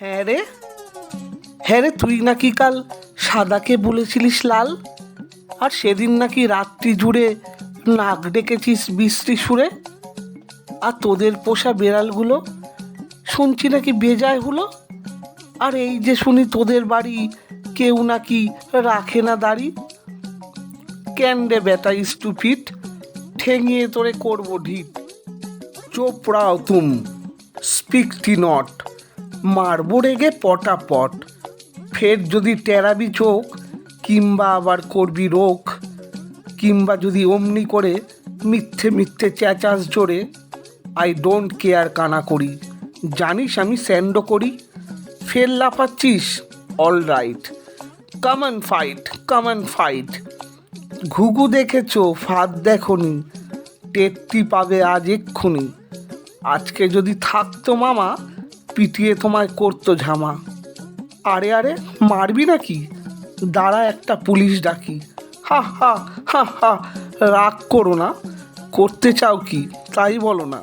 হ্যাঁ রে, হ্যাঁ রে, তুই নাকি কাল সাদাকে বলেছিলিস লাল, আর সেদিন নাকি রাত্রি জুড়ে নাক ডেকেছিস বৃষ্টি সুরে। আর তোদের পোষা বেড়ালগুলো শুনছি নাকি বেজায় হলো। আর এই যে শুনি তোদের বাড়ি কেউ নাকি রাখে না দাড়ি। ক্যান্ডে বেটা স্টুপিড, ঠেঙিয়ে তোরে করবো ঢিট। চোপ রাও তুম, স্পিক টি নট, মারবো রেগে পটাপট। ফের যদি টেরাবি চোখ, কিংবা আবার করবি রোগ, কিংবা যদি অমনি করে মিথ্যে মিথ্যে চেঁচাস জোরে, আই ডোন্ট কেয়ার কানা করি। জানিস আমি স্যান্ডো করি। ফের লাফাচ্ছিস, all right, come and fight, come and fight. ঘুঘু দেখেছো ফাঁদ দেখনি, টেরটি পাবে আজ এক্ষুনি। আজকে যদি থাকতো মামা, পিটিয়ে তোমায় করতো ঝামা। আরে আরে, মারবি নাকি? দাঁড়া একটা পুলিশ ডাকি। হা হা হা হা, রাগ করো না, করতে চাও কি তাই বলো না।